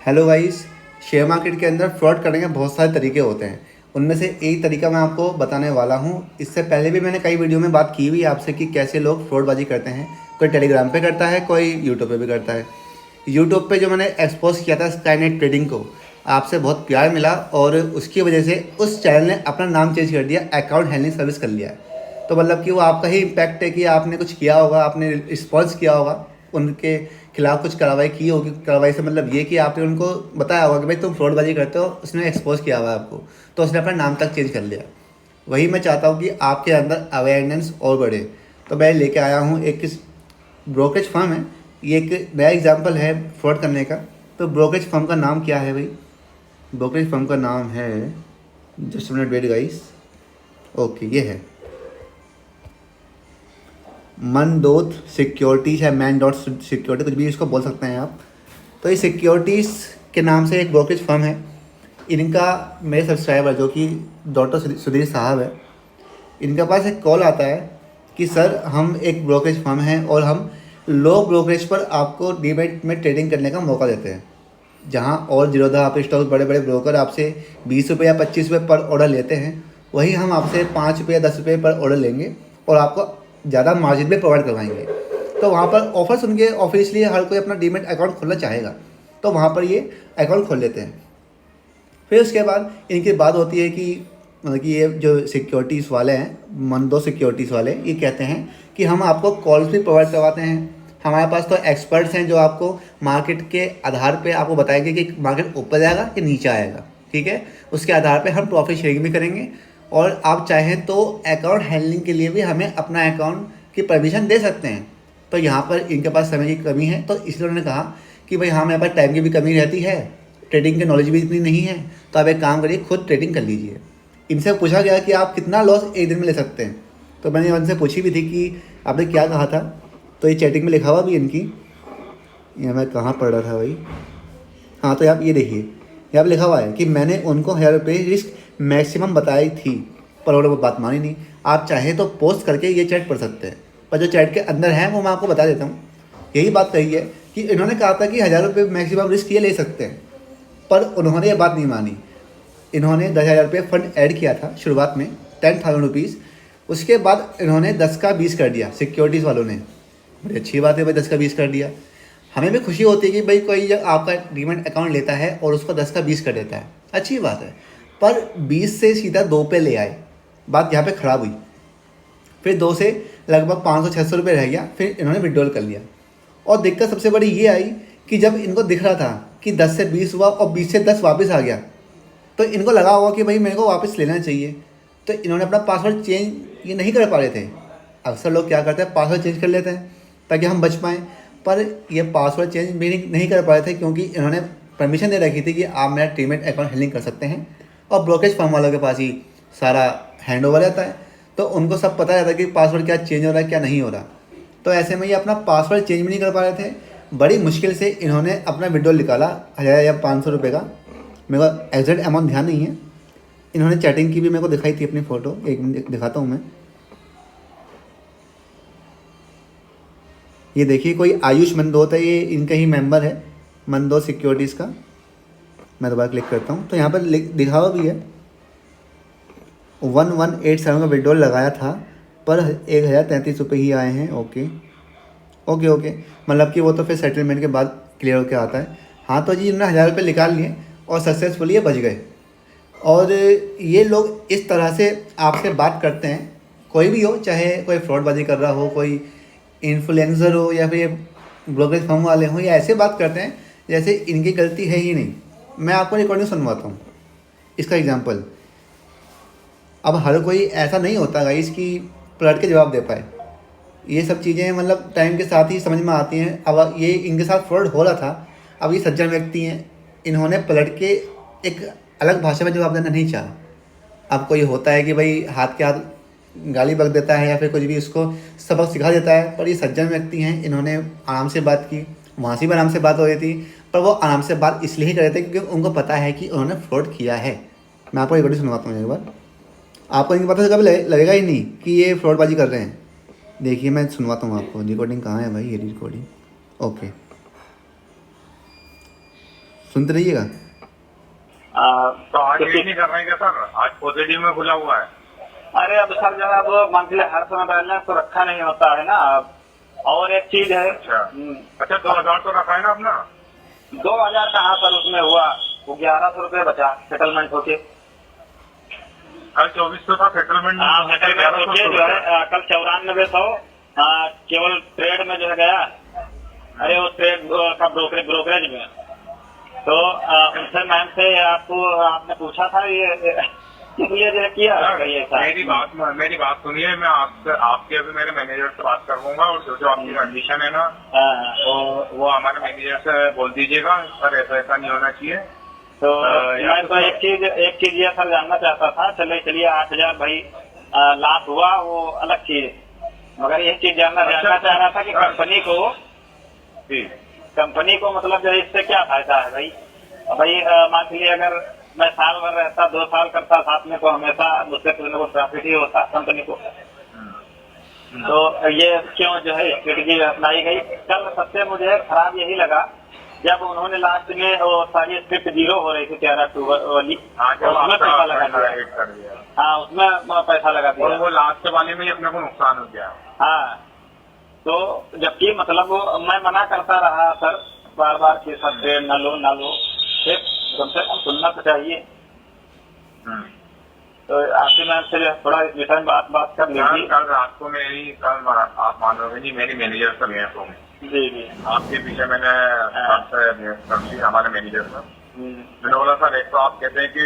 Hello guys. Share market के अंदर fraud करने के बहुत सारे तरीके होते हैं। उनमें से एक तरीका मैं आपको बताने वाला हूँ। इससे पहले भी मैंने कई वीडियो में बात की हुई है आपसे कि कैसे लोग फ्रॉडबाजी करते हैं। कोई टेलीग्राम पे करता है, कोई यूट्यूब पे भी करता है। यूट्यूब पे जो मैंने एक्सपोज किया था स्काईनेट ट्रेडिंग को, आपसे बहुत प्यार मिला और उसकी वजह से उस चैनल ने अपना नाम चेंज कर दिया, अकाउंट हैंडलिंग सर्विस कर लिया है। तो मतलब कि वो आपका ही इम्पैक्ट है कि आपने कुछ किया होगा, आपने रिस्पॉन्स किया होगा, उनके खिलाफ कुछ कार्रवाई की होगी। कार्रवाई से मतलब ये कि आपने उनको बताया होगा कि भाई तुम फ्रॉडबाजी करते हो, उसने एक्सपोज किया हुआ है आपको, तो उसने अपना नाम तक चेंज कर लिया। वही मैं चाहता हूँ कि आपके अंदर अवेयरनेस और बढ़े। तो मैं लेके आया हूँ एक ब्रोकरेज फर्म है। ये एक नया एग्जाम्पल है फ्रॉड करने का। तो ब्रोकरेज फर्म का नाम क्या है भाई? ब्रोकरेज फर्म का नाम है, just minute wait guys. Okay, ये है मनदोत सिक्योरिटीज़ है, मैन डॉट सिक्योरिटी, कुछ भी इसको बोल सकते हैं आप। तो ये सिक्योरिटीज़ के नाम से एक ब्रोकरेज फर्म है। इनका मेरे सब्सक्राइबर जो कि डॉक्टर सुधीर साहब है, इनके पास एक कॉल आता है कि सर हम एक ब्रोकरेज फर्म हैं और हम लो ब्रोकरेज पर आपको डीमैट में ट्रेडिंग करने का मौका देते हैं। जहां और जीरोधा आप स्टॉक बड़े बड़े ब्रोकर आपसे 20 रुपये या 25 रुपये पर ऑर्डर लेते हैं, वही हम आपसे 5 रुपये या 10 रुपये पर ऑर्डर लेंगे और आपको ज़्यादा मार्जिन भी प्रोवाइड करवाएंगे। तो वहाँ पर ऑफर सुन के ऑब्वियसली हर कोई अपना डीमैट अकाउंट खोलना चाहेगा, तो वहाँ पर ये अकाउंट खोल लेते हैं। फिर उसके बाद इनकी बात होती है कि मतलब कि ये जो सिक्योरिटीज़ वाले हैं, मंदो सिक्योरिटीज़ वाले, ये कहते हैं कि हम आपको कॉल्स भी प्रोवाइड करवाते हैं। हमारे पास तो एक्सपर्ट्स हैं जो आपको मार्केट के आधार पे आपको बताएंगे कि मार्केट ऊपर जाएगा कि नीचे आएगा, ठीक है। उसके आधार पे हम प्रॉफिट शेयरिंग भी करेंगे और आप चाहें तो अकाउंट हैंडलिंग के लिए भी हमें अपना अकाउंट की परमिशन दे सकते हैं। तो यहाँ पर इनके पास समय की कमी है, तो इसलिए उन्होंने कहा कि भाई हाँ, मेरे पास टाइम की भी कमी रहती है, ट्रेडिंग की नॉलेज भी इतनी नहीं है, तो आप एक काम करिए, खुद ट्रेडिंग कर लीजिए। इनसे पूछा गया कि आप कितना लॉस एक दिन में ले सकते हैं। तो मैंने उनसे पूछी भी थी कि आपने क्या कहा था। तो ये चैटिंग में लिखा हुआ भी इनकी, ये मैं कहाँ पढ़ रहा था भाई, हाँ, तो आप ये देखिए, यहाँ पे लिखा हुआ है कि मैंने उनको 1000 रुपये रिस्क मैक्सिमम बताई थी, पर उन्होंने वो बात मानी नहीं। आप चाहें तो पोस्ट करके ये चैट पढ़ सकते हैं, पर जो चैट के अंदर है वो मैं आपको बता देता हूँ। यही बात कही है कि इन्होंने कहा था कि 1000 रुपये मैक्सिमम रिस्क ये ले सकते हैं, पर उन्होंने ये बात नहीं मानी। इन्होंने 10,000 रुपये फंड ऐड किया था शुरुआत में, 10,000 रुपीज़। उसके बाद इन्होंने 10 का 20 कर दिया सिक्योरिटीज़ वालों ने। बड़ी अच्छी बात है भाई, 10 का 20 कर दिया। हमें भी खुशी होती है कि भाई कोई जब आपका डीमैट अकाउंट लेता है और उसको 10 का 20 कर देता है, अच्छी बात है। पर 20 से सीधा 2 पे ले आए, बात यहाँ पे ख़राब हुई। फिर 2 से लगभग 500-600 रुपये रह गया, फिर इन्होंने विड्रॉल कर लिया। और दिक्कत सबसे बड़ी ये आई कि जब इनको दिख रहा था कि 10 से 20 हुआ और 20 से 10 वापस आ गया, तो इनको लगा होगा कि भाई मेरे को वापस लेना चाहिए। तो इन्होंने अपना पासवर्ड चेंज ये नहीं कर पा रहे थे। अक्सर लोग क्या करते हैं, पासवर्ड चेंज कर लेते हैं ताकि हम बच पाएँ, पर ये पासवर्ड चेंज भी नहीं कर पा रहे थे क्योंकि इन्होंने परमिशन दे रखी थी कि आप मेरा डीमैट अकाउंट हैंडलिंग कर सकते हैं। और ब्रोकरेज फर्म वालों के पास ही सारा हैंड ओवर रहता है, तो उनको सब पता रहता है कि पासवर्ड क्या चेंज हो रहा है, क्या नहीं हो रहा। तो ऐसे में ये अपना पासवर्ड चेंज भी नहीं कर पा रहे थे। बड़ी मुश्किल से इन्होंने अपना विड्रॉल निकाला 1000 या 500 रुपये का, मेरे को एग्जैक्ट अमाउंट ध्यान नहीं है। इन्होंने चैटिंग की भी मेरे को दिखाई थी अपनी फ़ोटो, एक मिनट दिखाता हूँ मैं। ये देखिए, कोई आयुष मंदोत है, ये इनका ही मेंबर है, मंदोत सिक्योरिटीज़ का। मैं दोबारा क्लिक करता हूँ तो यहाँ पर दिखा हुआ भी है 1187 का विड्रॉल लगाया था, पर 1033 रुपये ही आए हैं। ओके ओके ओके, मतलब कि वो तो फिर सेटलमेंट के बाद क्लियर होकर आता है। हाँ, तो जी इन्होंने 1000 रुपये निकाल लिए और सक्सेसफुली ये बच गए। और ये लोग इस तरह से आपसे बात करते हैं, कोई भी हो, चाहे कोई फ्रॉडबाजी कर रहा हो, कोई इन्फ्लुएंसर हो या फिर ये ब्रोकरेज फर्म वाले हों, या ऐसे बात करते हैं जैसे इनकी गलती है ही नहीं। मैं आपको रिकॉर्डिंग सुनवाता हूँ इसका एग्जांपल। अब हर कोई ऐसा नहीं होता गाइस कि पलट के जवाब दे पाए। ये सब चीज़ें मतलब टाइम के साथ ही समझ में आती हैं। अब ये इनके साथ फ्रॉड हो रहा था, अब ये सज्जन व्यक्ति हैं, इन्होंने पलट के एक अलग भाषा में जवाब देना नहीं चाहा। अब कोई होता है कि भाई हाथ के हाथ गाली बक देता है या फिर कुछ भी उसको सबक सिखा देता है, पर ये सज्जन व्यक्ति हैं, इन्होंने आराम से बात की। वहाँ से भी आराम से बात हो रही थी, पर वो आराम से बात इसलिए ही कर रहे थे क्योंकि उनको पता है कि उन्होंने फ्रॉड किया है। मैं आपको एक बार सुनवाता हूँ एक बार, आपको इनकी पता कभी लगेगा ही नहीं कि ये फ्रॉडबाजी कर रहे हैं। देखिए मैं सुनवाता हूँ आपको, रिकॉर्डिंग कहाँ है भाई, ये रिकॉर्डिंग। ओके, सुनते रहिएगा। तो आज ये नहीं कर रहे हैं क्या सर? आज पॉजिटिव में खुला हुआ है। अरे अब सर जो है वो मंथली हर समय बैलेंस तो रखा नहीं होता है ना। और एक चीज है। अच्छा 2000 तो रखा है ना अपना? 2000 कहाँ पर उसमें हुआ, वो 1100 रुपये बचा सेटलमेंट होके। कल 2400 था सेटलमेंट। हाँ सेटलमेंट होके जो है कल 9400 केवल ट्रेड में जो है गया। अरे वो ट्रेड का ब्रोकरेज में। तो उनसे मैम से आपने पूछा था ये इसलिए जो किया मेरी बात सुनिए, मैं आपके अभी मेरे मैनेजर से बात करूंगा और जो आपकी कंडीशन है ना वो हमारे मैनेजर से बोल दीजिएगा सर ऐसा नहीं होना चाहिए। तो मैं तो एक चीज ये सर जानना चाहता था। चलिए 8000 भाई लाभ हुआ वो अलग चीज, मगर ये चीज जानना चाह रहा था कि कंपनी को मतलब जो इससे क्या फायदा है भाई। भाई मान लीजिए अगर मैं साल भर रहता 2 साल करता साथ में तो हमेशा मुझसे कुछ न कुछ प्रॉफिट ही होता कंपनी को। तो ये क्यों जो है स्ट्रेटेजी अपनाई गई। कल सबसे मुझे खराब यही लगा जब उन्होंने लास्ट में वो सारी स्क्रिप्ट 0 हो रही थी 13 अक्टूबर वाली, उसमें पैसा लगा दिया। हाँ उसमें पैसा लगा दिया, वो लास्ट वाले में अपने को नुकसान हो गया। हाँ तो जबकि मतलब मैं मना करता रहा सर बार कि सर ट्रेड न लो कम से कम सुनना तो चाहिए। तो आपसे मैम से थोड़ा इस विषय में बात कर लीजिए। कल रात को आप मानोगे नहीं मेरी मैनेजर से भेज दूंगी। जी आपके पीछे मैंने हमारे मैनेजर से मैंने बोला सर एक तो आप कहते हैं कि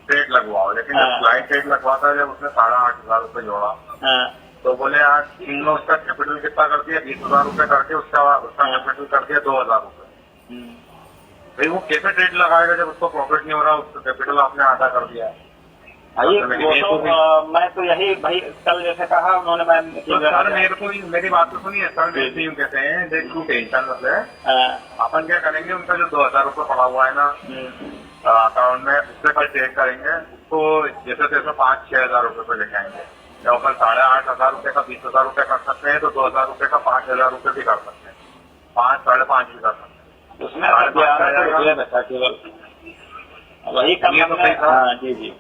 ट्रेड लगवाओ, लेकिन जब क्लाइंट ट्रेड लगवाता है जब उसने 8500 रुपये जोड़ा तो बोले यार इनने उसका कैपिटल कितना कर दिया 20,000 रुपये करके उसका कैपिटल कर दिया 2000 रुपये। भाई वो कैसे ट्रेड लगाएगा जब उसको प्रॉफिट नहीं हो रहा, उसका कैपिटल आपने आधा कर दिया है। मैं तो यही भाई कल जैसे कहा उन्होंने मैम सर मेरी बात तो सुनिए सर। मेरे यूँ कहते हैं देख तू टेंशन मत ले, अपन क्या करेंगे उनका जो 2000 रुपये पड़ा हुआ है ना अकाउंट में उससे कल चेक करेंगे उसको जैसे तैसे 5-6 हजार रुपये पे लेके आएंगे। जब अपन 8,500 रुपये का 20,000 रुपये कर सकते हैं तो 2000 रुपये का 5,000 रुपये भी कर सकते हैं, 5-5.5 भी कर सकते हैं। उसमें वही कम जी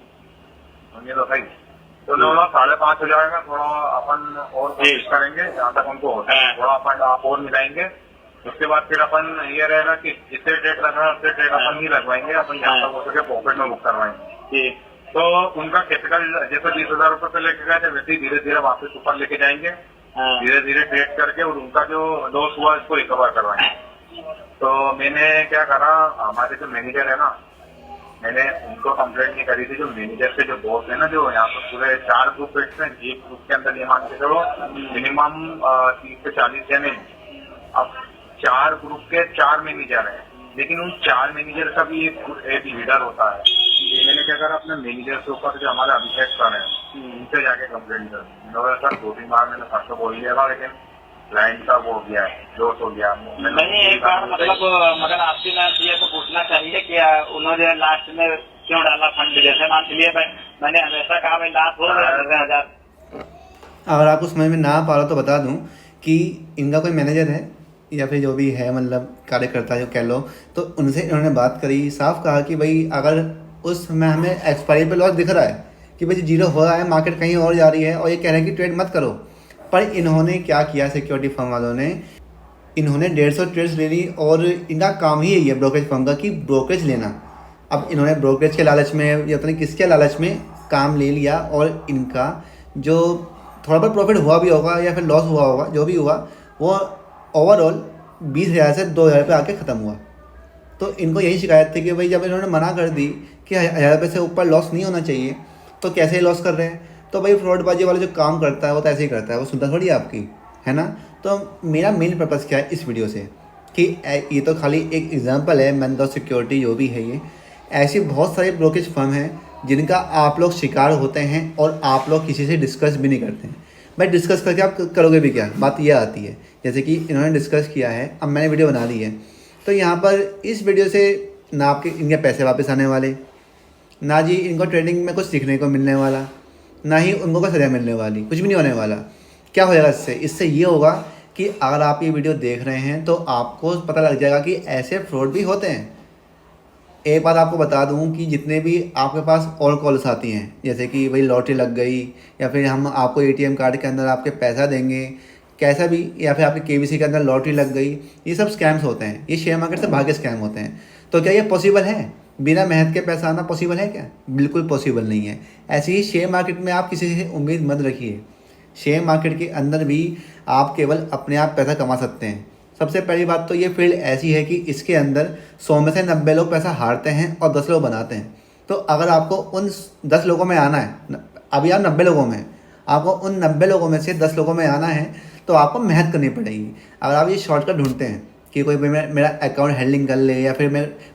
ये तो सही। तो 5,500 हो जाएगा, थोड़ा अपन और कोशिश करेंगे जहाँ तक उनको होता है थोड़ा अपन आप और मिलाएंगे। उसके बाद फिर अपन ये रहेगा कि जितने डेट लग रहा है उतने डेट अपन नहीं लगवाएंगे, अपन जहाँ तक हो सके पॉकेट में बुक करवाएंगे। तो उनका कैपिटल जैसे 20,000 रुपये पे लेके गए थे वैसे ही धीरे धीरे वापस ऊपर लेके जाएंगे, धीरे धीरे ट्रेड करके और उनका जो लॉस हुआ उसको रिकवर करवाएंगे। तो मैंने क्या करा, हमारे जो मैनेजर है ना मैंने उनको कंप्लेंट नहीं करी थी। जो मैनेजर के जो बॉस है ना जो यहाँ पर पूरे 4 ग्रुप बैठते हैं, एक ग्रुप के अंदर ये मान के चलो मिनिमम 30 से 40 जने। अब 4 ग्रुप के 4 मैनेजर हैं, लेकिन उन 4 मैनेजर का भी एक लीडर होता है। मैंने क्या करा अपने मैनेजर से ऊपर जो हमारे अभिषेक सर है उनसे जाके कंप्लेंट कर सर 2-3 बार मैंने सर को बोल लिया था लेकिन क्लाइंट का वो हो गया है जोश हो गया। नहीं एक बार मतलब मगर आपसे मैं ये तो पूछना चाहिए कि उन्होंने लास्ट में क्यों डाला फंड। जैसे मान लीजिए मैंने हमेशा कहा भाई लास्ट हो 10,000। अगर आपको समझ में ना पा रहा तो बता दूं कि इनका कोई मैनेजर है या फिर जो भी है मतलब कार्यकर्ता जो कह लो, तो उनसे इन्होंने बात करी, साफ कहा कि भाई अगर उस समय हमें एक्सपायरी पे लॉस दिख रहा है कि भाई 0 हो रहा है, मार्केट कहीं और जा रही है और ये कह रहे हैं कि ट्रेड मत करो, पर इन्होंने क्या किया सिक्योरिटी फर्म वालों ने, इन्होंने 150 ट्रेड्स ले ली और इनका काम ही यही है ब्रोकरेज फर्म का कि ब्रोकरेज लेना। अब इन्होंने ब्रोकरेज के लालच में या पता नहीं किसके लालच में काम ले लिया और इनका जो थोड़ा बहुत प्रॉफिट हुआ भी होगा या फिर लॉस हुआ होगा, जो भी हुआ वो ओवरऑल 20,000 से 2,000 पे आके ख़त्म हुआ। तो इनको यही शिकायत थी कि भाई जब इन्होंने मना कर दी कि 1,000 रुपये से ऊपर लॉस नहीं होना चाहिए तो कैसे लॉस कर रहे हैं। तो भाई फ्रॉडबाजी वाला जो काम करता है वो तो ऐसे ही करता है, वो सुनता थोड़ी आपकी है ना। तो मेरा मेन पर्पज़ क्या है इस वीडियो से कि ये तो खाली एक एग्जांपल है, मैन द सिक्योरिटी जो भी है ये ऐसी बहुत सारे ब्रोकरेज फर्म हैं जिनका आप लोग शिकार होते हैं और आप लोग किसी से डिस्कस भी नहीं करते हैं। भाई डिस्कस करके आप करोगे भी क्या, बात यह आती है। जैसे कि इन्होंने डिस्कस किया है, अब मैंने वीडियो बना ली है, तो यहाँ पर इस वीडियो से ना आपके इनके पैसे वापस आने वाले, ना जी इनको ट्रेडिंग में कुछ सीखने को मिलने वाला, ना ही उनको कोई सजा मिलने वाली, कुछ भी नहीं होने वाला। क्या हो जाएगा इससे ये होगा कि अगर आप ये वीडियो देख रहे हैं तो आपको पता लग जाएगा कि ऐसे फ्रॉड भी होते हैं। एक बात आपको बता दूं कि जितने भी आपके पास और कॉल्स आती हैं, जैसे कि भाई लॉटरी लग गई, या फिर हम आपको एटीएम कार्ड के अंदर आपके पैसा देंगे, कैसा भी, या फिर आपके केबीसी के अंदर लॉटरी लग गई, ये सब स्कैम्स होते हैं। ये शेयर मार्केट से भागे स्कैम होते हैं। तो क्या ये पॉसिबल है? बिना मेहनत के पैसा आना पॉसिबल है क्या? बिल्कुल पॉसिबल नहीं है। ऐसे ही शेयर मार्केट में आप किसी से उम्मीद मत रखिए। शेयर मार्केट के अंदर भी आप केवल अपने आप पैसा कमा सकते हैं। सबसे पहली बात तो ये फील्ड ऐसी है कि इसके अंदर 100 में से 90 लोग पैसा हारते हैं और 10 लोग बनाते हैं। तो अगर आपको उन 10 लोगों में आना है, अभी आप 90 लोगों में, आपको उन 90 लोगों में से 10 लोगों में आना है, तो आपको मेहनत करनी पड़ेगी। अगर आप ये शॉर्टकट ढूंढते हैं कि कोई मेरा अकाउंट हैंडलिंग कर ले, या फिर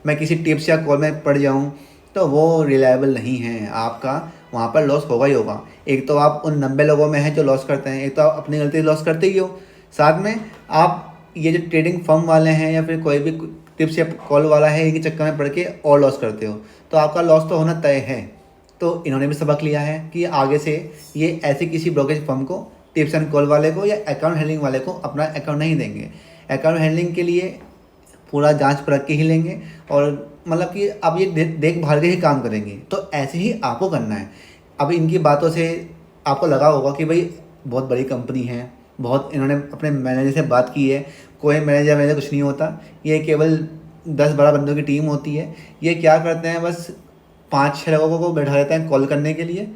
मैं किसी टिप्स या कॉल में पड़ जाऊँ, तो वो रिलायबल नहीं है। आपका वहाँ पर लॉस होगा ही होगा। एक तो आप उन 90 लोगों में हैं जो लॉस करते हैं, एक तो आप अपनी गलती से लॉस करते ही हो, साथ में आप ये जो ट्रेडिंग फर्म वाले हैं या फिर कोई भी टिप्स या कॉल वाला है, इनके चक्कर में पड़ के और लॉस करते हो, तो आपका लॉस तो होना तय है। तो इन्होंने भी सबक लिया है कि आगे से ये ऐसे किसी ब्रोकरेज फर्म को, टिप्स एंड कॉल वाले को या अकाउंट हैंडलिंग वाले को अपना अकाउंट नहीं देंगे। अकाउंट हैंडलिंग के लिए पूरा जांच परख के ही लेंगे, और मतलब कि अब ये देखभाल के ही काम करेंगे। तो ऐसे ही आपको करना है। अब इनकी बातों से आपको लगा होगा कि भाई बहुत बड़ी कंपनी है, बहुत इन्होंने अपने मैनेजर से बात की है। कोई मैनेजर कुछ नहीं होता, ये केवल 10-12 बंदों की टीम होती है। ये क्या करते हैं, बस 5-6 लोगों को बैठा देते हैं कॉल करने के लिए।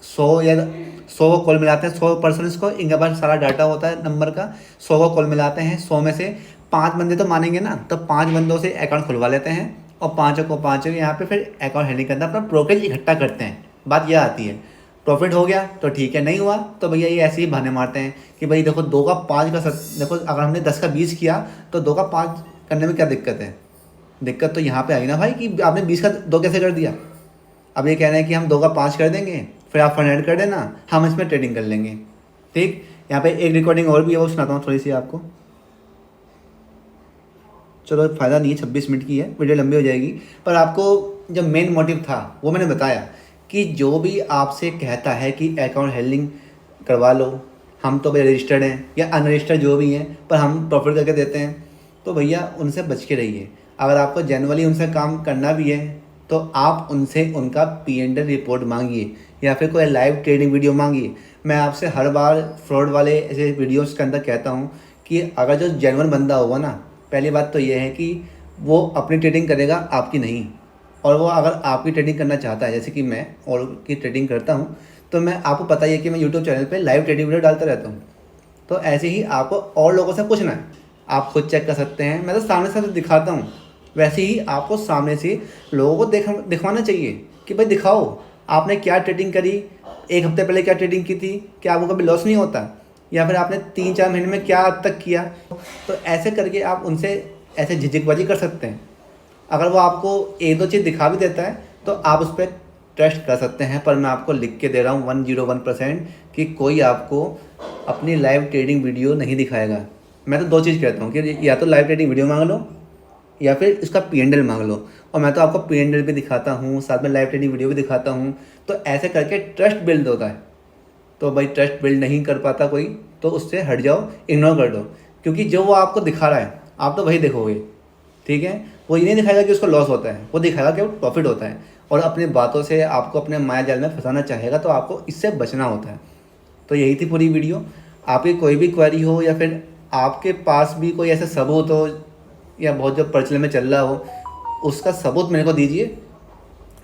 100 कॉल मिलाते हैं, 100 पर्सन्स को, इनके पास सारा डाटा होता है नंबर का। 100 को कॉल मिलाते हैं, 100 में से 5 बंदे तो मानेंगे ना, तो 5 बंदों से अकाउंट खुलवा लेते हैं, और 5 यहाँ पे फिर अकाउंट हैंडलिंग करना, अपना ब्रोकरेज इकट्ठा करते हैं। बात यह आती है, प्रॉफिट हो गया तो ठीक है, नहीं हुआ तो भैया ये ऐसे ही बहाने मारते हैं कि भाई देखो 2 का 5 का देखो, अगर हमने 10 का 20 किया तो 2 का 5 करने में क्या दिक्कत है? दिक्कत तो यहाँ पे आई ना भाई कि आपने 20 का 2 कैसे कर दिया। अब ये कह रहे हैं कि हम 2 का 5 कर देंगे, फिर आप फंड ऐड कर देना, हम इसमें ट्रेडिंग कर लेंगे। ठीक, यहाँ पे एक रिकॉर्डिंग और भी है, वो सुनाता हूँ थोड़ी सी आपको। चलो फ़ायदा नहीं है, 26 मिनट की है, वीडियो लंबी हो जाएगी। पर आपको जो मेन मोटिव था वो मैंने बताया कि जो भी आपसे कहता है कि अकाउंट हैंडलिंग करवा लो, हम तो भाई रजिस्टर्ड हैं या अनरजिस्टर्ड जो भी हैं, पर हम प्रॉफिट करके देते हैं, तो भैया उनसे बच के रहिए। अगर आपको जनरली उनसे काम करना भी है तो आप उनसे उनका P&L रिपोर्ट मांगिए, या फिर कोई लाइव ट्रेडिंग वीडियो मांगिए। मैं आपसे हर बार फ्रॉड वाले ऐसे वीडियोस के अंदर कहता हूँ कि अगर जो जेन्युइन बंदा होगा ना, पहली बात तो ये है कि वो अपनी ट्रेडिंग करेगा, आपकी नहीं। और वो अगर आपकी ट्रेडिंग करना चाहता है, जैसे कि मैं और की ट्रेडिंग करता हूँ, तो मैं, आपको पता ही है कि मैं यूट्यूब चैनल पे लाइव ट्रेडिंग वीडियो डालता रहता हूँ। तो ऐसे ही आपको और लोगों से पूछना है, आप खुद चेक कर सकते हैं। मैं तो सामने से दिखाता हूँ, वैसे ही आपको सामने से लोगों को दिखवाना चाहिए कि भाई दिखाओ आपने क्या ट्रेडिंग करी, 1 हफ्ते पहले क्या ट्रेडिंग की थी, क्या आपको कभी लॉस नहीं होता, या फिर आपने 3-4 महीने में क्या अब तक किया। तो ऐसे करके आप उनसे ऐसे झिझकबाजी कर सकते हैं। अगर वो आपको 1-2 चीज़ दिखा भी देता है तो आप उस पर ट्रस्ट कर सकते हैं। पर मैं आपको लिख के दे रहा हूँ 101% कि कोई आपको अपनी लाइव ट्रेडिंग वीडियो नहीं दिखाएगा। मैं तो 2 चीज़ कहता हूँ कि या तो लाइव ट्रेडिंग वीडियो मांग लो, या फिर इसका P&L मांग लो। और मैं तो आपको P&L भी दिखाता हूँ, साथ में लाइव ट्रेडिंग वीडियो भी दिखाता हूँ। तो ऐसे करके ट्रस्ट बिल्ड होता है। तो भाई ट्रस्ट बिल्ड नहीं कर पाता कोई, तो उससे हट जाओ, इग्नोर कर दो, क्योंकि जो वो आपको दिखा रहा है आप तो वही देखोगे। ठीक है, वो ये नहीं दिखाएगा कि उसको लॉस होता है, वो दिखाएगा कि वो प्रॉफिट होता है, और अपनी बातों से आपको अपने माया जाल में फंसाना चाहेगा। तो आपको इससे बचना होता है। तो यही थी पूरी वीडियो। आपकी कोई भी क्वेरी हो, या फिर आपके पास भी कोई ऐसा सबूत हो, या बहुत जो प्रचलन में चल रहा हो, उसका सबूत मेरे को दीजिए।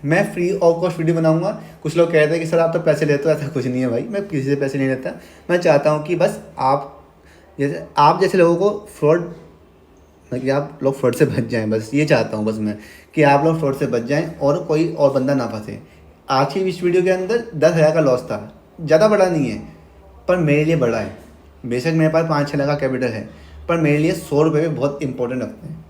मैं फ्री ऑफ कॉस्ट वीडियो बनाऊंगा। कुछ लोग कहते हैं कि सर आप तो पैसे लेते हो, ऐसा कुछ नहीं है भाई, मैं किसी से पैसे नहीं लेता। मैं चाहता हूँ कि बस आप जैसे लोगों को फ्रॉड, कि आप लोग फ्रॉड से बच जाएं, बस ये चाहता हूँ बस मैं, कि आप लोग फ्रॉड से बच जाएं और कोई और बंदा ना फंसे। आज की इस वीडियो के अंदर 10,000 का लॉस था, ज़्यादा बड़ा नहीं है पर मेरे लिए बड़ा है। बेशक मेरे पास 5-6 लाख का कैपिटल है, पर मेरे लिए 100 रुपये भी बहुत इंपॉर्टेंट रखते हैं।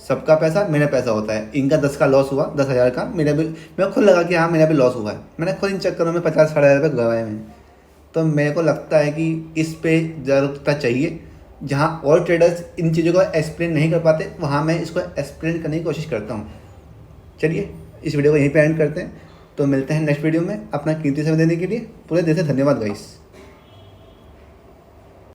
सबका पैसा मेरा पैसा होता है। इनका 10 का लॉस हुआ, 10,000 का, मैं खुद लगा कि हाँ मेरा भी लॉस हुआ है। मैंने खुद इन चक्करों में 50-60 हज़ार रुपये गवाए हैं। तो मेरे को लगता है कि इस पे जागरूकता चाहिए। जहाँ और ट्रेडर्स इन चीज़ों को एक्सप्लेन नहीं कर पाते, वहाँ मैं इसको एक्सप्लेन करने की कोशिश करता हूँ। चलिए इस वीडियो को यहीं पे एंड करते हैं। तो मिलते हैं नेक्स्ट वीडियो में। अपना कीमती समय देने के लिए पूरे दिल से धन्यवाद गाइस।